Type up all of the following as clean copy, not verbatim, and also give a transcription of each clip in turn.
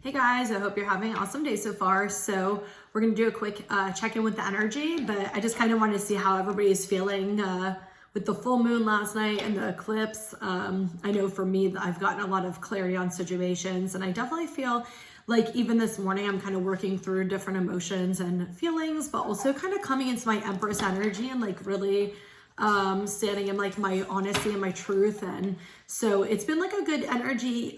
Hey guys, I hope you're having an awesome day so far. So we're gonna do a quick check-in with the energy, but I just kind of wanted to see how everybody's feeling with the full moon last night and the eclipse. I know for me, I've gotten a lot of clarity on situations, and I definitely feel like even this morning, I'm kind of working through different emotions and feelings, but also kind of coming into my Empress energy and like really standing in like my honesty and my truth. And so it's been like a good energy,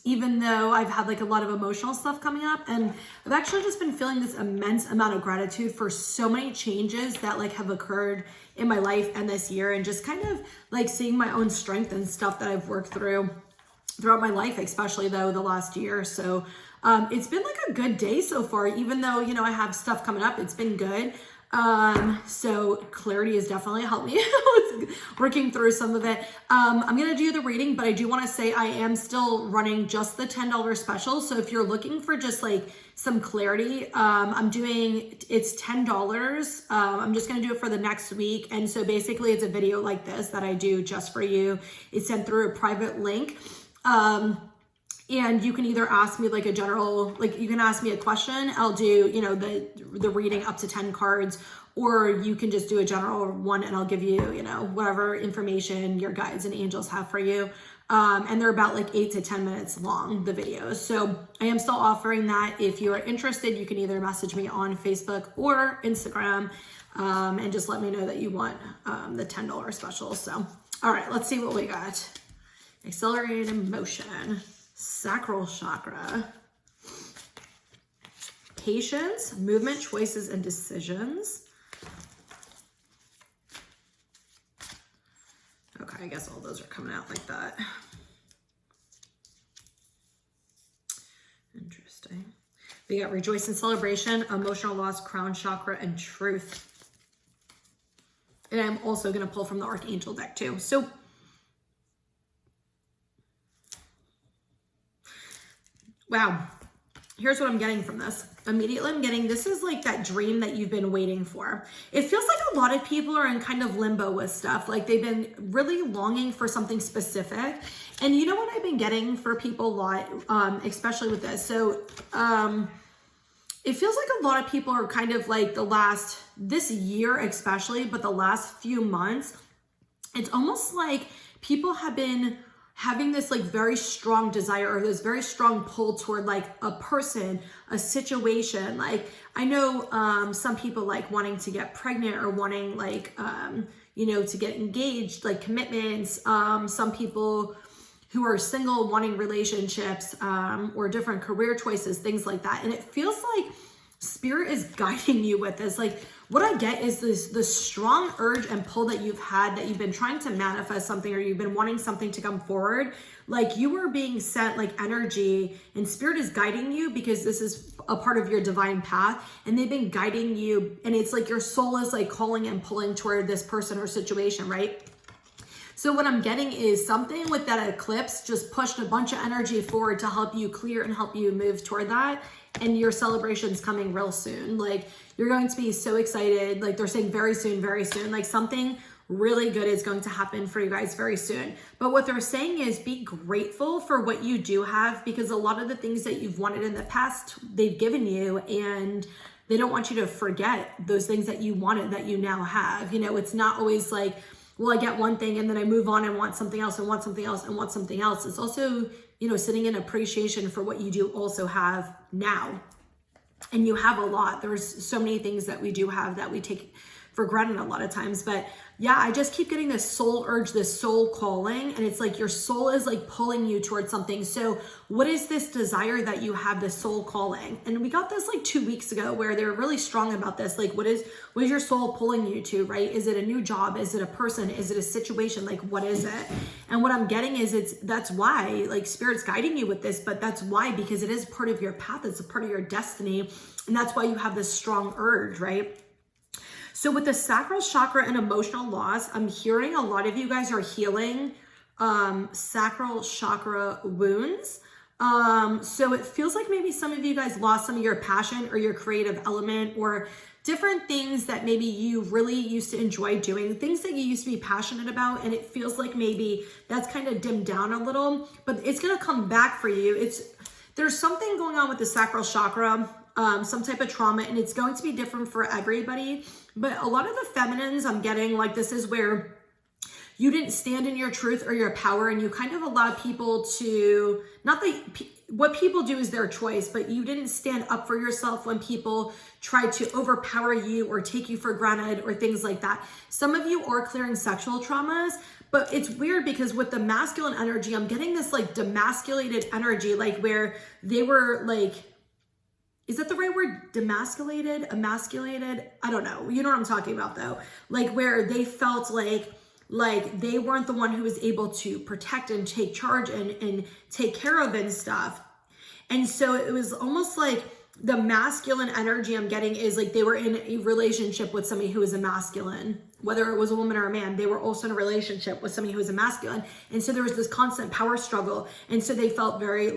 even though I've had like a lot of emotional stuff coming up, and I've actually just been feeling this immense amount of gratitude for so many changes that like have occurred in my life and this year, and just kind of like seeing my own strength and stuff that I've worked through throughout my life, especially though the last year. So it's been like a good day so far, even though, you know, I have stuff coming up. It's been good. So clarity has definitely helped me with working through some of it. I'm going to do the reading, but I do want to say I am still running just the $10 special. So if you're looking for just like some clarity, it's $10. I'm just going to do it for the next week. And so basically it's a video like this that I do just for you. It's sent through a private link. And you can either ask me like a general, like you can ask me a question. I'll do, you know, the reading up to 10 cards, or you can just do a general one and I'll give you, you know, whatever information your guides and angels have for you. And they're about like 8 to 10 minutes long, the videos. So I am still offering that. If you are interested, you can either message me on Facebook or Instagram, and just let me know that you want the $10 special. So, all right, let's see what we got. Accelerated emotion. Sacral chakra, patience, movement, choices, and decisions. Okay, I guess all those are coming out like that. Interesting. We got rejoice and celebration, emotional loss, crown chakra, and truth. And I'm also going to pull from the Archangel deck too. So wow, here's what I'm getting from this. Immediately I'm getting, this is like that dream that you've been waiting for. It feels like a lot of people are in kind of limbo with stuff. Like they've been really longing for something specific. And you know what I've been getting for people a lot, especially with this. So it feels like a lot of people are kind of like this year especially, but the last few months, it's almost like people have been having this like very strong desire or this very strong pull toward like a person, a situation. Like I know some people like wanting to get pregnant or wanting like, you know, to get engaged, like commitments. Some people who are single wanting relationships, or different career choices, things like that. And it feels like Spirit is guiding you with this. Like what I get is this strong urge and pull that you've had, that you've been trying to manifest something, or you've been wanting something to come forward. Like you are being sent like energy, and Spirit is guiding you because this is a part of your divine path, and they've been guiding you. And it's like your soul is like calling and pulling toward this person or situation, right? So what I'm getting is something with that eclipse just pushed a bunch of energy forward to help you clear and help you move toward that. And your celebration's coming real soon. Like you're going to be so excited. Like they're saying very soon, like something really good is going to happen for you guys very soon. But what they're saying is be grateful for what you do have, because a lot of the things that you've wanted in the past, they've given you, and they don't want you to forget those things that you wanted that you now have. You know, it's not always like, well, I get one thing and then I move on and want something else and want something else and want something else. It's also, you know, sitting in appreciation for what you do also have now. And you have a lot. There's so many things that we do have that we take for granted a lot of times. But yeah, I just keep getting this soul urge, this soul calling, and it's like your soul is like pulling you towards something. So what is this desire that you have, this soul calling? And we got this like 2 weeks ago where they were really strong about this. Like what is your soul pulling you to, right? Is it a new job? Is it a person? Is it a situation? Like what is it? And what I'm getting is that's why like Spirit's guiding you with this, but that's why, because it is part of your path. It's a part of your destiny. And that's why you have this strong urge, right? So with the sacral chakra and emotional loss, I'm hearing a lot of you guys are healing sacral chakra wounds. So it feels like maybe some of you guys lost some of your passion or your creative element, or different things that maybe you really used to enjoy doing, things that you used to be passionate about, and it feels like maybe that's kind of dimmed down a little, but it's going to come back for you. There's something going on with the sacral chakra, some type of trauma, and it's going to be different for everybody. But a lot of the feminines I'm getting, like, this is where you didn't stand in your truth or your power, and you kind of allow people to, not that what people do is their choice, but you didn't stand up for yourself when people tried to overpower you or take you for granted or things like that. Some of you are clearing sexual traumas, but it's weird because with the masculine energy, I'm getting this like demasculated energy, like where they were like, is that the right word? Demasculated, emasculated? I don't know. You know what I'm talking about though. Like where they felt like they weren't the one who was able to protect and take charge and take care of and stuff. And so it was almost like the masculine energy I'm getting is like they were in a relationship with somebody who was a masculine, whether it was a woman or a man. They were also in a relationship with somebody who was a masculine. And so there was this constant power struggle. And so they felt very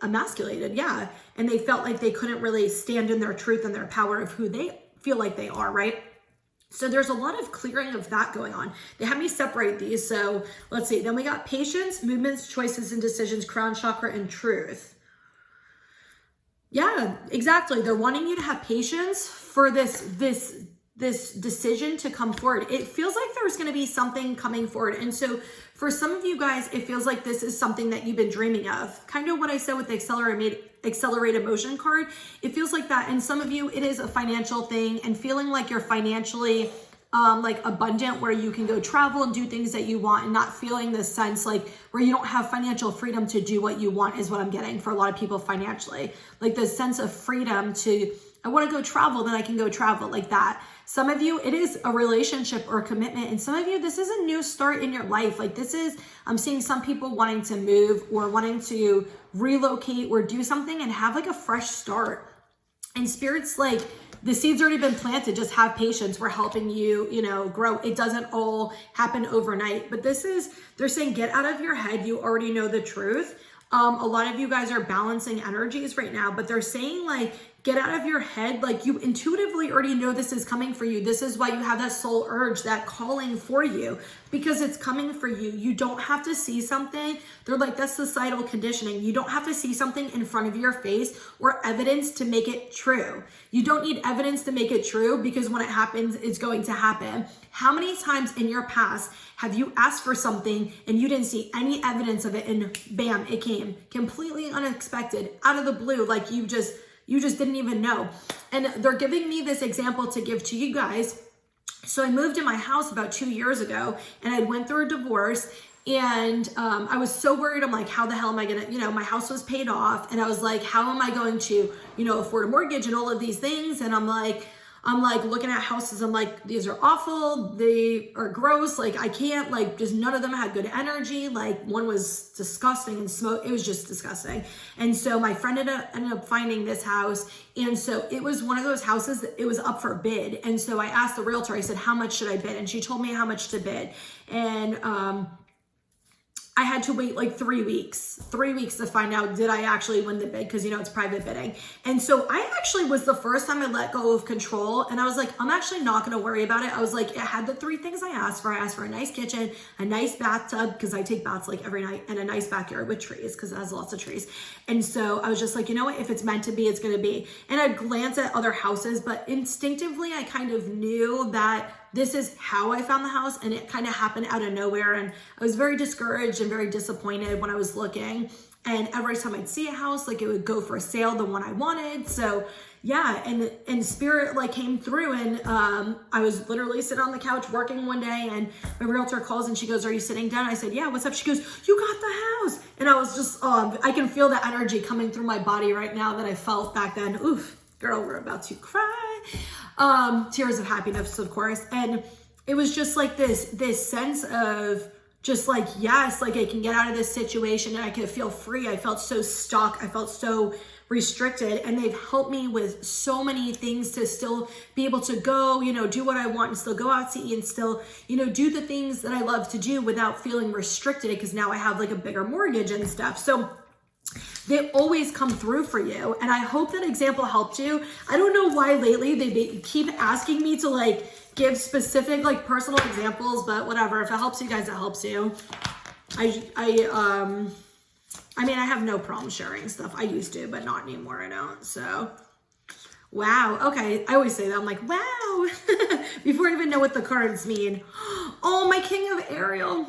emasculated. Yeah. And they felt like they couldn't really stand in their truth and their power of who they feel like they are, right? So there's a lot of clearing of that going on. They have me separate these. So let's see. Then we got patience, movements, choices, and decisions, crown chakra, and truth. Yeah, exactly. They're wanting you to have patience for this decision to come forward. It feels like there's going to be something coming forward. And so for some of you guys, it feels like this is something that you've been dreaming of. Kind of what I said with the accelerated motion card. It feels like that. And some of you, it is a financial thing and feeling like you're financially like abundant, where you can go travel and do things that you want and not feeling this sense like where you don't have financial freedom to do what you want is what I'm getting for a lot of people financially. Like the sense of freedom to, I want to go travel, then I can go travel like that. Some of you, it is a relationship or a commitment. And some of you, this is a new start in your life. Like this is, I'm seeing some people wanting to move or wanting to relocate or do something and have like a fresh start. And Spirit's like, the seed's already been planted. Just have patience. We're helping you, grow. It doesn't all happen overnight. But this is, they're saying, get out of your head. You already know the truth. A lot of you guys are balancing energies right now, but they're saying like, get out of your head. Like you intuitively already know this is coming for you. This is why you have that soul urge, that calling for you, because it's coming for you. You don't have to see something. They're like, that's societal conditioning. You don't have to see something in front of your face or evidence to make it true. You don't need evidence to make it true, because when it happens, it's going to happen. How many times in your past have you asked for something and you didn't see any evidence of it, and bam, it came completely unexpected, out of the blue, like you just didn't even know. And they're giving me this example to give to you guys. So I moved in my house about 2 years ago, and I went through a divorce, and I was so worried. I'm like, how the hell am I gonna, my house was paid off, and I was like, how am I going to, afford a mortgage and all of these things? And I'm like looking at houses. I'm like, these are awful. They are gross. Like I can't, like, just none of them had good energy. Like one was disgusting and smoke. It was just disgusting. And so my friend ended up finding this house. And so it was one of those houses that it was up for bid. And so I asked the realtor, I said, how much should I bid? And she told me how much to bid. And, I had to wait like 3 weeks to find out, did I actually win the bid? Because, it's private bidding. And so I actually was the first time I let go of control. And I was like, I'm actually not going to worry about it. I was like, it had the 3 things I asked for. I asked for a nice kitchen, a nice bathtub, because I take baths like every night, and a nice backyard with trees, because it has lots of trees. And so I was just like, you know what? If it's meant to be, it's going to be. And I'd glance at other houses, but instinctively, I kind of knew that this is how I found the house, and it kind of happened out of nowhere. And I was very discouraged and very disappointed when I was looking. And every time I'd see a house, like it would go for sale, the one I wanted. So yeah, and Spirit like came through, and I was literally sitting on the couch working one day, and my realtor calls and she goes, are you sitting down? I said, yeah, what's up? She goes, you got the house. And I was just, I can feel the energy coming through my body right now that I felt back then. Oof, girl, we're about to cry. Tears of happiness, of course. And it was just like this sense of just like, yes, like I can get out of this situation and I can feel free. I felt so stuck. I felt so restricted, and they've helped me with so many things to still be able to go, do what I want, and still go out to eat, and still, do the things that I love to do without feeling restricted, because now I have like a bigger mortgage and stuff. So they always come through for you. And I hope that example helped you. I don't know why lately they keep asking me to like give specific like personal examples, but whatever. If it helps you guys, it helps you. I I mean, I have no problem sharing stuff. I used to, but not anymore. I don't. So, wow. Okay. I always say that. I'm like, wow. Before I even know what the cards mean. Oh, my King of Ariel.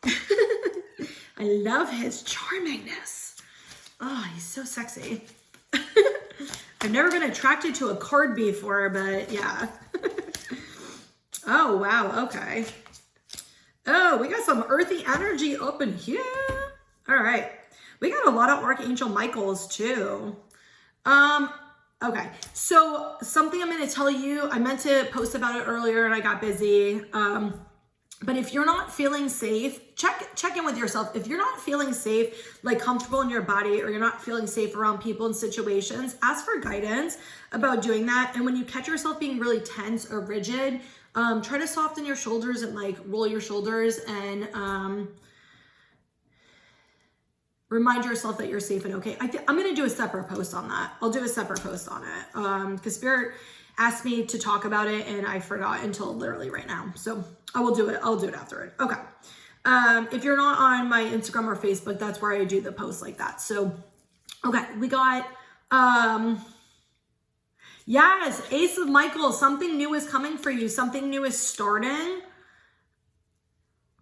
I love his charmingness. Oh, he's so sexy. I've never been attracted to a card before, but yeah. Oh, wow. Okay. Oh, we got some earthy energy up in here. All right. We got a lot of Archangel Michaels too. Okay. So something I'm going to tell you, I meant to post about it earlier and I got busy. But if you're not feeling safe, check in with yourself. If you're not feeling safe, like comfortable in your body, or you're not feeling safe around people and situations, ask for guidance about doing that. And when you catch yourself being really tense or rigid, try to soften your shoulders and like roll your shoulders and remind yourself that you're safe and okay. I'm going to do a separate post on that. I'll do a separate post on it because Spirit asked me to talk about it and I forgot until literally right now. So I will do it. I'll do it after it. Okay. If you're not on my Instagram or Facebook, that's where I do the posts like that. So, okay, we got, yes, Ace of Michael, something new is coming for you. Something new is starting.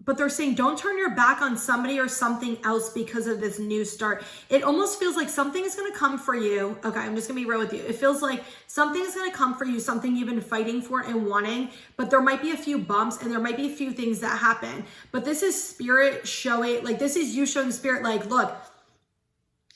But they're saying don't turn your back on somebody or something else because of this new start. It almost feels like something is going to come for you. Okay, I'm just going to be real with you. It feels like something is going to come for you, something you've been fighting for and wanting, but there might be a few bumps and there might be a few things that happen. But this is Spirit showing, like this is you showing Spirit like, look,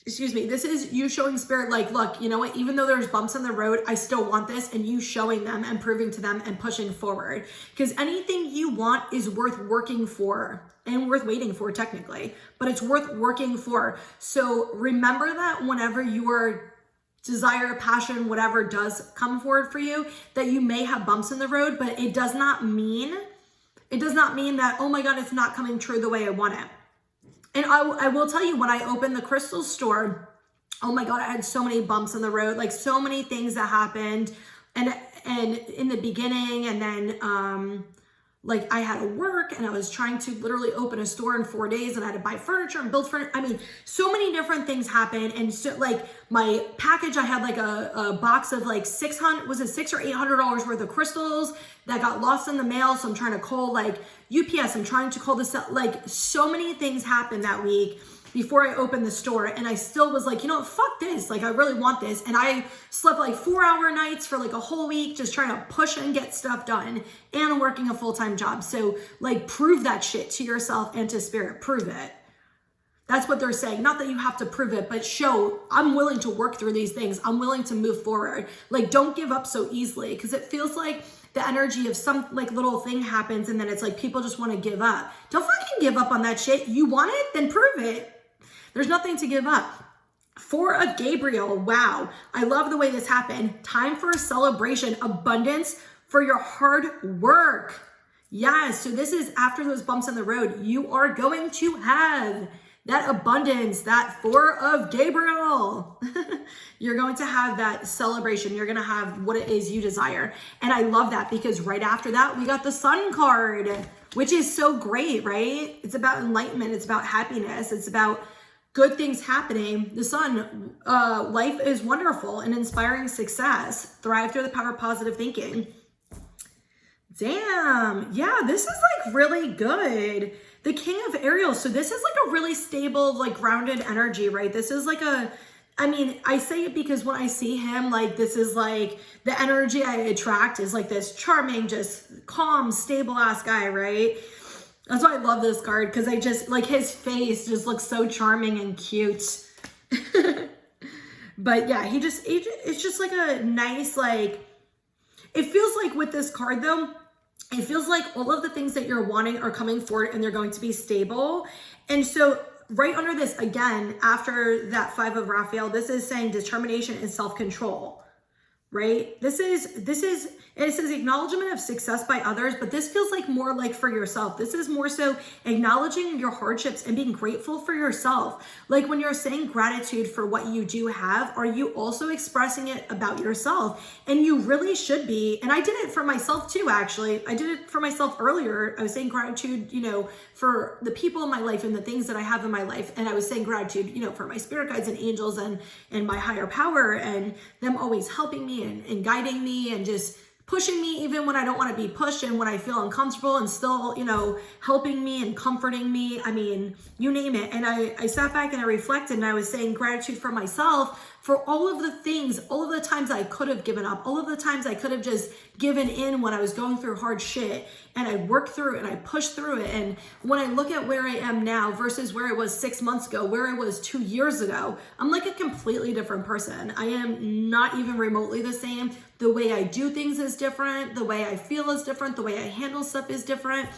excuse me, this is you showing Spirit like, look, you know what, even though there's bumps in the road, I still want this, and you showing them and proving to them and pushing forward. Because anything you want is worth working for and worth waiting for technically, but it's worth working for. So remember that whenever your desire, passion, whatever does come forward for you, that you may have bumps in the road, but it does not mean that, oh my God, it's not coming true the way I want it. And I will tell you, when I opened the crystal store, oh my God, I had so many bumps in the road, like so many things that happened. And in the beginning, and then like I had to work and I was trying to literally open a store in 4 days and I had to buy furniture and build furniture. I mean, so many different things happened. And so like my package, I had like a box of like $600 or $800 worth of crystals that got lost in the mail. So I'm trying to call like UPS. I'm trying to call this, like so many things happened that week before I opened the store. And I still was like, you know, fuck this. Like, I really want this. And I slept like 4-hour nights for like a whole week, just trying to push and get stuff done and working a full-time job. So like, prove that shit to yourself and to Spirit, prove it. That's what they're saying. Not that you have to prove it, but show I'm willing to work through these things. I'm willing to move forward. Like, don't give up so easily, because it feels like the energy of some like little thing happens and then it's like people just want to give up. Don't fucking give up on that shit. You want it? Then prove it. There's nothing to give up. Four of Gabriel. Wow. I love the way this happened. Time for a celebration. Abundance for your hard work. Yes. So this is after those bumps in the road. You are going to have that abundance, that Four of Gabriel. You're going to have that celebration. You're going to have what it is you desire. And I love that, because right after that, we got the Sun card, which is so great, right? It's about enlightenment. It's about happiness. It's about good things happening. The Sun, life is wonderful and inspiring success. Thrive through the power of positive thinking. Damn. Yeah, this is like really good. The King of Ariel. So this is like a really stable, like grounded energy, right? This is like I mean, I say it because when I see him, like this is like the energy I attract is like this charming, just calm, stable ass guy, right? That's why I love this card, because I just like his face just looks so charming and cute. But yeah, it's just like a nice, like, it feels like with this card though, it feels like all of the things that you're wanting are coming forward and they're going to be stable. And so right under this, again, after that Five of Raphael, this is saying determination and self-control. right? It says acknowledgement of success by others, but this feels like more like for yourself. This is more so acknowledging your hardships and being grateful for yourself. Like when you're saying gratitude for what you do have, are you also expressing it about yourself? And you really should be. And I did it for myself too, actually. I did it for myself earlier. I was saying gratitude, for the people in my life and the things that I have in my life. And I was saying gratitude, for my spirit guides and angels and my higher power and them always helping me and guiding me and just pushing me even when I don't want to be pushed and when I feel uncomfortable and still, helping me and comforting me. I mean, you name it. And I sat back and I reflected and I was saying gratitude for myself for all of the things, all of the times I could have given up, all of the times I could have just given in when I was going through hard shit, and I worked through it and I pushed through it. And when I look at where I am now versus where I was 6 months ago, where I was 2 years ago, I'm like a completely different person. I am not even remotely the same. The way I do things is different. The way I feel is different. The way I handle stuff is different,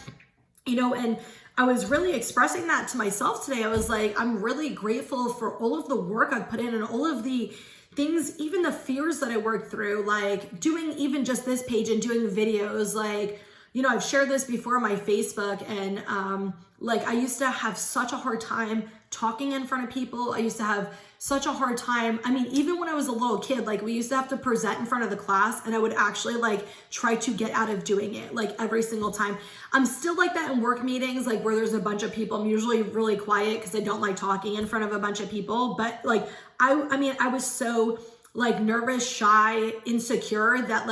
and I was really expressing that to myself today. I was like, I'm really grateful for all of the work I've put in and all of the things, even the fears that I worked through, like doing even just this page and doing videos. Like, I've shared this before on my Facebook, and I used to have such a hard time talking in front of people. I used to have such a hard time. I mean, even when I was a little kid, we used to have to present in front of the class, and I would actually try to get out of doing it every single time. I'm still like that in work meetings, where there's a bunch of people. I'm usually really quiet because I don't like talking in front of a bunch of people. But I was so nervous, shy, insecure that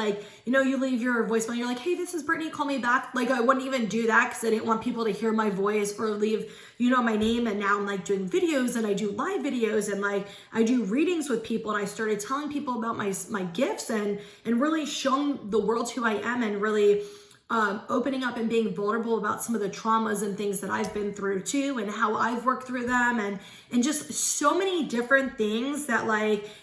you leave your voicemail, you're like, hey, this is Brittany, call me back. I wouldn't even do that because I didn't want people to hear my voice or leave, my name. And now I'm doing videos and I do live videos and I do readings with people, and I started telling people about my gifts and really showing the world who I am and really opening up and being vulnerable about some of the traumas and things that I've been through too, and how I've worked through them, and just so many different things that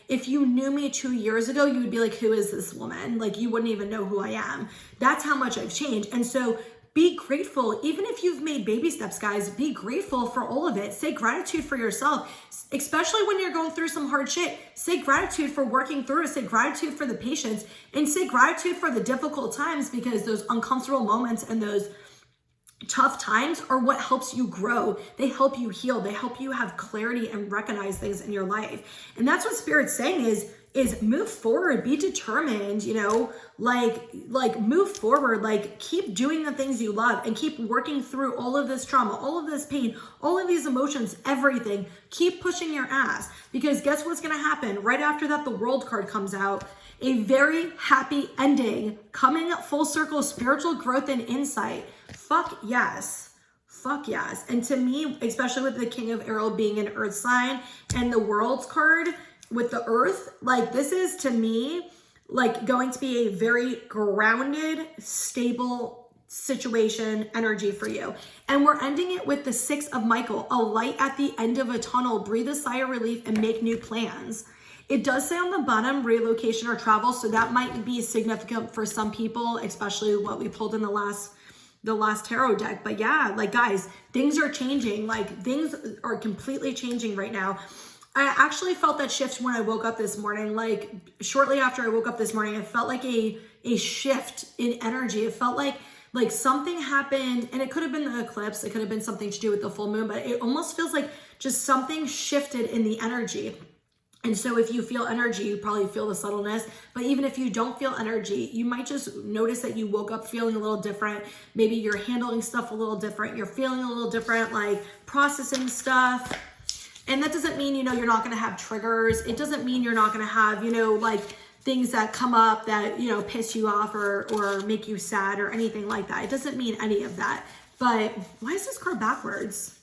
if you knew me 2 years ago, you would be like, who is this woman? You wouldn't even know who I am. That's how much I've changed. And so be grateful. Even if you've made baby steps, guys, be grateful for all of it. Say gratitude for yourself, especially when you're going through some hard shit. Say gratitude for working through it. Say gratitude for the patience, and say gratitude for the difficult times, because those uncomfortable moments and those tough times are what helps you grow. They help you heal. They help you have clarity and recognize things in your life. And that's what Spirit's saying is move forward, be determined, move forward, keep doing the things you love and keep working through all of this trauma, all of this pain, all of these emotions, everything. Keep pushing your ass, because guess what's going to happen? Right after that, the World card comes out. A very happy ending, coming full circle, spiritual growth and insight. Fuck yes. Fuck yes. And to me, especially with the King of Ariel being an earth sign and the World's card with the earth, this is to me going to be a very grounded, stable situation energy for you. And we're ending it with the 6 of Michael, a light at the end of a tunnel. Breathe a sigh of relief and make new plans. It does say on the bottom relocation or travel, so that might be significant for some people, especially what we pulled in the last tarot deck. But yeah, guys, things are changing. Things are completely changing right now. I actually felt that shift when I woke up this morning. Shortly after I woke up this morning, it felt like a shift in energy. It felt like something happened, and it could have been the eclipse. It could have been something to do with the full moon, but it almost feels like just something shifted in the energy. And so if you feel energy, you probably feel the subtleness. But even if you don't feel energy, you might just notice that you woke up feeling a little different. Maybe you're handling stuff a little different. You're feeling a little different, processing stuff. And that doesn't mean, you're not going to have triggers. It doesn't mean you're not going to have, things that come up that, piss you off or make you sad or anything like that. It doesn't mean any of that. But why is this card backwards?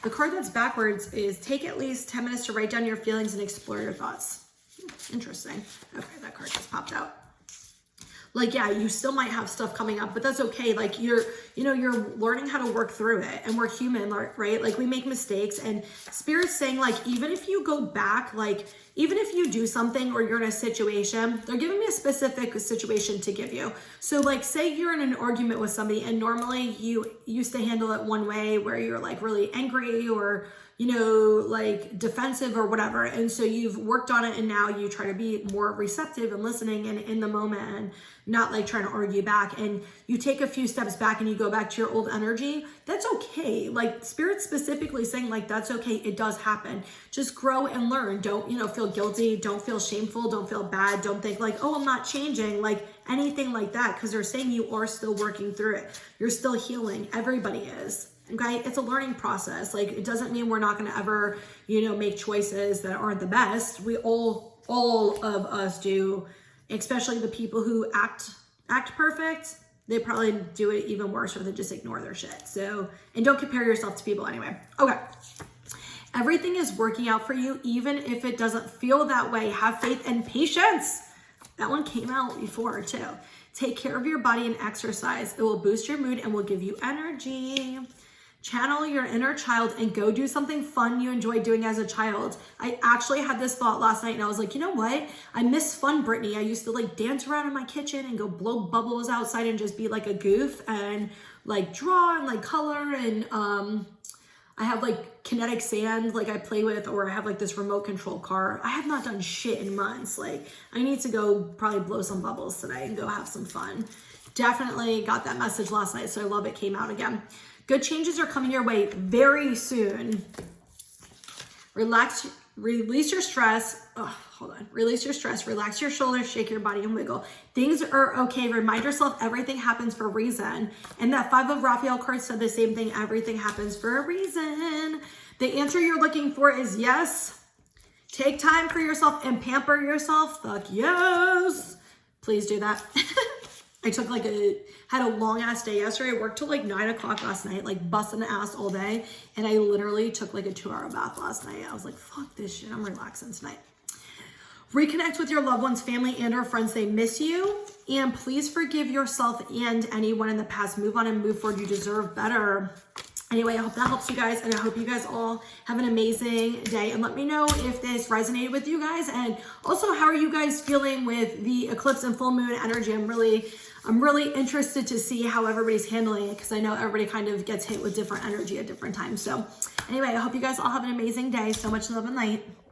The card that's backwards is take at least 10 minutes to write down your feelings and explore your thoughts. Interesting. Okay, that card just popped out. Yeah, you still might have stuff coming up, but that's okay. You're learning how to work through it, and we're human, right? We make mistakes, and Spirit's saying, even if you go back, even if you do something or you're in a situation, they're giving me a specific situation to give you. So say you're in an argument with somebody, and normally you used to handle it one way where you're really angry or like defensive or whatever. And so you've worked on it and now you try to be more receptive and listening and in the moment and not like trying to argue back. And you take a few steps back and you go back to your old energy. That's okay. Like Spirit specifically saying like, that's okay. It does happen. Just grow and learn. Don't, feel guilty. Don't feel shameful. Don't feel bad. Don't think like, oh, I'm not changing. Like anything like that. Because they're saying you are still working through it. You're still healing. Everybody is. Okay, it's a learning process. Like it doesn't mean we're not going to ever, make choices that aren't the best. We all of us do, especially the people who act perfect. They probably do it even worse or they just ignore their shit. So, and don't compare yourself to people anyway. Okay. Everything is working out for you, even if it doesn't feel that way. Have faith and patience. That one came out before too. Take care of your body and exercise. It will boost your mood and will give you energy. Channel your inner child and go do something fun you enjoyed doing as a child. I actually had this thought last night and I was like, you know what? I miss fun, Brittany. I used to like dance around in my kitchen and go blow bubbles outside and just be like a goof and like draw and like color. And I have like kinetic sand like I play with, or I have like this remote control car. I have not done shit in months. Like I need to go probably blow some bubbles today and go have some fun. Definitely got that message last night. So I love it came out again. Good changes are coming your way very soon. Relax, release your stress. Release your stress, relax your shoulders, shake your body and wiggle. Things are okay. Remind yourself everything happens for a reason. And that 5 of Raphael card said the same thing. Everything happens for a reason. The answer you're looking for is yes. Take time for yourself and pamper yourself. Fuck yes. Please do that. I took had a long ass day yesterday. I worked till like 9 o'clock last night, like busting ass all day. And I literally took like a 2-hour bath last night. I was like, fuck this shit. I'm relaxing tonight. Reconnect with your loved ones, family, and or friends. They miss you. And please forgive yourself and anyone in the past. Move on and move forward. You deserve better. Anyway, I hope that helps you guys. And I hope you guys all have an amazing day. And let me know if this resonated with you guys. And also, how are you guys feeling with the eclipse and full moon energy? I'm really interested to see how everybody's handling it, because I know everybody kind of gets hit with different energy at different times. So anyway, I hope you guys all have an amazing day. So much love and light.